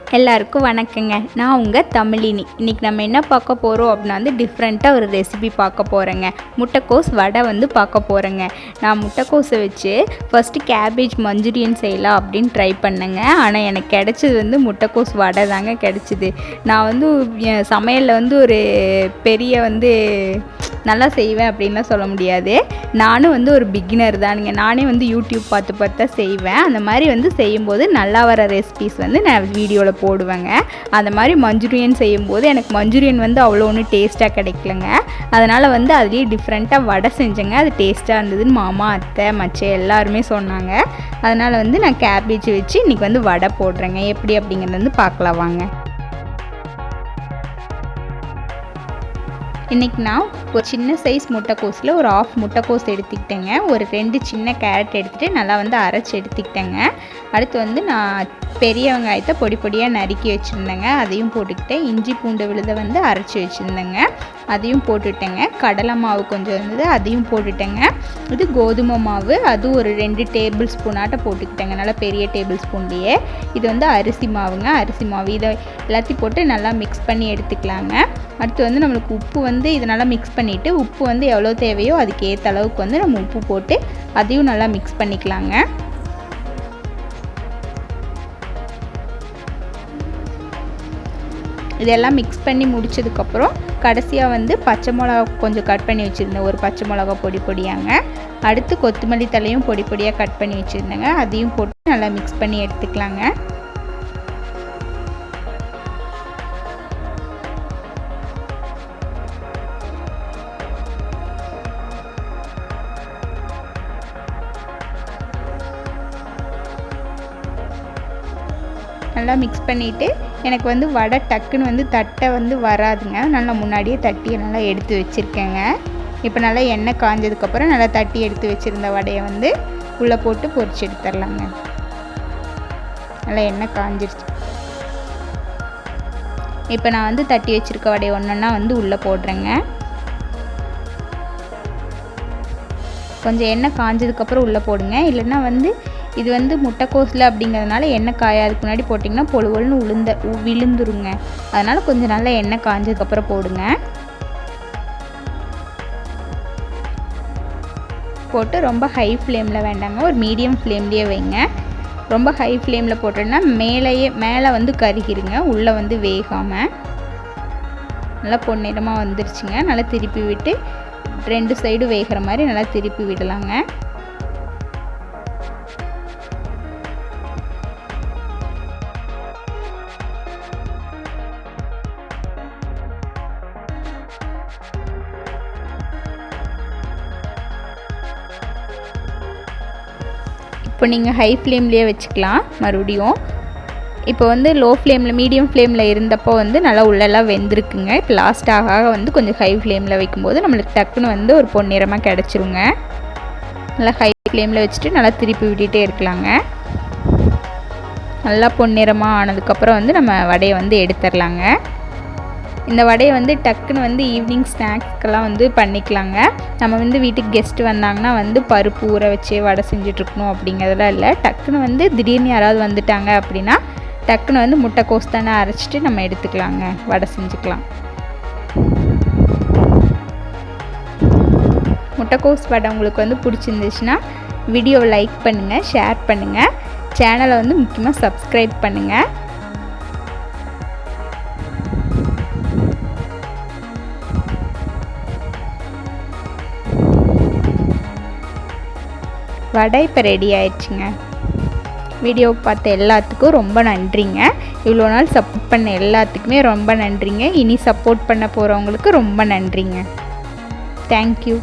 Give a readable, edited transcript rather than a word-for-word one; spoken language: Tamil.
எல்லாருக்கும் வணக்கங்க. நான் உங்கள் தமிழினி. இன்றைக்கி நம்ம என்ன பார்க்க போகிறோம் அப்படின்னா வந்து டிஃப்ரெண்ட்டாக ஒரு ரெசிபி பார்க்க போகிறேங்க. முட்டைக்கோஸ் வடை பார்க்க போகிறேங்க. நான் முட்டைக்கோஸை வச்சு ஃபஸ்ட்டு கேபேஜ் மஞ்சூரியன் செய்யலாம் அப்படின்னு ட்ரை பண்ணேங்க. ஆனால் எனக்கு கிடைச்சது முட்டைக்கோஸ் வடை தாங்க கிடைச்சிது. நான் சமையலில் ஒரு பெரிய நல்லா செய்வேன் அப்படின்லாம் சொல்ல முடியாது. நானும் ஒரு பிகினர் தானுங்க. நானே யூடியூப் பார்த்து தான் செய்வேன். அந்த மாதிரி செய்யும்போது நல்லா வர ரெசிபிஸ் நான் வீடியோவில் போடுவேங்க. அந்த மாதிரி மஞ்சூரியன் செய்யும்போது எனக்கு மஞ்சூரியன் அவ்வளோ ஒன்றும் டேஸ்ட்டாக கிடைக்கலங்க. அதனால் அதுலேயே டிஃப்ரெண்ட்டாக வடை செஞ்சேங்க. அது டேஸ்ட்டாக இருந்ததுன்னு மாமா, அத்தை, மச்சை எல்லாருமே சொன்னாங்க. அதனால் நான் கேபேஜ் வச்சு இன்றைக்கி வடை போடுறேங்க. எப்படி அப்படிங்கிறது பார்க்கலாம் வாங்க. இன்றைக்கி நான் ஒரு சின்ன சைஸ் முட்டைக்கோஸில் ஒரு ஆஃப் முட்டைக்கோஸ் எடுத்துக்கிட்டேங்க. ஒரு 2 சின்ன கேரட் எடுத்துகிட்டு நல்லா அரைச்சி எடுத்துக்கிட்டேங்க. அடுத்து நான் பெரிய வெங்காயத்தை பொடி பொடியாக நறுக்கி வச்சுருந்தேங்க. அதையும் போட்டுக்கிட்டேன். இஞ்சி பூண்டு விழுதை அரைச்சி வச்சுருந்தேங்க. அதையும் போட்டுட்டேங்க. கடலை மாவு கொஞ்சம் இருந்தது, அதையும் போட்டுட்டேங்க. இது கோதுமை மாவு, அது ஒரு 2 டேபிள் ஸ்பூனாட்ட போட்டுக்கிட்டேங்க. நல்லா பெரிய டேபிள் ஸ்பூன்லேயே. இது அரிசி மாவுங்க. அரிசி மாவு இதை எல்லாத்தையும் போட்டு நல்லா மிக்ஸ் பண்ணி எடுத்துக்கலாங்க. அடுத்து நம்மளுக்கு உப்பு இதை நல்லா மிக்ஸ் பண்ணிவிட்டு உப்பு எவ்வளோ தேவையோ அதுக்கு ஏற்ற அளவுக்கு நம்ம உப்பு போட்டு அதையும் நல்லா மிக்ஸ் பண்ணிக்கலாங்க. இதெல்லாம் மிக்ஸ் பண்ணி முடிச்சதுக்கப்புறம் கடைசியாக பச்சை மிளகா கொஞ்சம் கட் பண்ணி வச்சுருந்தேன். ஒரு பச்சை மிளகா பொடி பொடியாங்க. அடுத்து கொத்தமல்லி தலையும் பொடி பொடியாக கட் பண்ணி வச்சுருந்தேங்க. அதையும் போட்டு நல்லா மிக்ஸ் பண்ணி எடுத்துக்கலாங்க. நல்லா மிக்ஸ் பண்ணிவிட்டு எனக்கு வடை டக்குன்னு தட்டை வராதுங்க. நல்லா முன்னாடியே தட்டி நல்லா எடுத்து வச்சுருக்கேங்க. இப்போ நல்லா எண்ணெய் காஞ்சதுக்கப்புறம் நல்லா தட்டி எடுத்து வச்சுருந்த வடையை உள்ளே போட்டு பொரிச்சு எடுத்துடலாங்க. நல்லா எண்ணெய் காஞ்சிருச்சு. இப்போ நான் தட்டி வச்சுருக்க வடையை ஒன்றா உள்ளே போடுறேங்க. கொஞ்சம் எண்ணெய் காஞ்சதுக்கப்புறம் உள்ளே போடுங்க. இல்லைன்னா இது முட்டைக்கோஸில் அப்படிங்கிறதுனால எண்ணெய் காயாதுக்கு முன்னாடி போட்டிங்கன்னா பொழுவல்னு விழுந்துருங்க. அதனால் கொஞ்சம் நல்லா எண்ணெய் காஞ்சதுக்கப்புறம் போடுங்க. போட்டு ரொம்ப ஹை ஃப்ளேமில் வேண்டாங்க, ஒரு மீடியம் ஃப்ளேம்லேயே வைங்க. ரொம்ப ஹை ஃப்ளேமில் போட்டோன்னா மேலே கருகிருங்க, உள்ளே வேகாமல். நல்லா பொன்னிறமாக வந்துருச்சுங்க. நல்லா திருப்பி விட்டு 2 சைடு வேகிற மாதிரி நல்லா திருப்பி விடலாங்க. இப்போ நீங்கள் ஹை ஃப்ளேம்லேயே வச்சுக்கலாம். மறுபடியும் இப்போ லோ ஃப்ளேமில் மீடியம் ஃப்ளேமில் இருந்தப்போ நல்லா உள்ளெல்லாம் வெந்திருக்குங்க. இப்போ லாஸ்ட்டாக கொஞ்சம் ஹை ஃப்ளேமில் வைக்கும்போது நம்மளுக்கு டக்குன்னு ஒரு பொன்னிறமாக கிடச்சிருங்க. நல்லா ஹை ஃப்ளேமில் வச்சுட்டு நல்லா திருப்பி விட்டுகிட்டே இருக்கலாங்க. நல்லா பொன்னிறமாக ஆனதுக்கப்புறம் நம்ம வடையை எடுத்துடலாங்க. இந்த வடையை டக்குன்னு ஈவினிங் ஸ்நாக்ஸ்க்கெல்லாம் பண்ணிக்கலாங்க. நம்ம வீட்டுக்கு கெஸ்ட்டு வந்தாங்கன்னா பருப்பு ஊற வச்சு வடை செஞ்சிட்ருக்கணும் அப்படிங்கிறதெல்லாம் இல்லை. டக்குன்னு திடீர்னு யாராவது வந்துட்டாங்க அப்படின்னா டக்குன்னு முட்டைக்கோஸ் தானே அரைச்சிட்டு நம்ம எடுத்துக்கலாங்க, வடை செஞ்சுக்கலாம். முட்டைக்கோஸ் வடை உங்களுக்கு பிடிச்சிருந்துச்சுன்னா வீடியோவை லைக் பண்ணுங்கள், ஷேர் பண்ணுங்கள், சேனலை முக்கியமாக சப்ஸ்கிரைப் பண்ணுங்கள். வடை இப்போ ரெடி ஆயிடுச்சுங்க. வீடியோ பார்த்த எல்லாத்துக்கும் ரொம்ப நன்றிங்க. இவ்வளோ நாள் சப்போர்ட் பண்ண எல்லாத்துக்குமே ரொம்ப நன்றிங்க. இனி சப்போர்ட் பண்ண போகிறவங்களுக்கு ரொம்ப நன்றிங்க. தேங்க்யூ.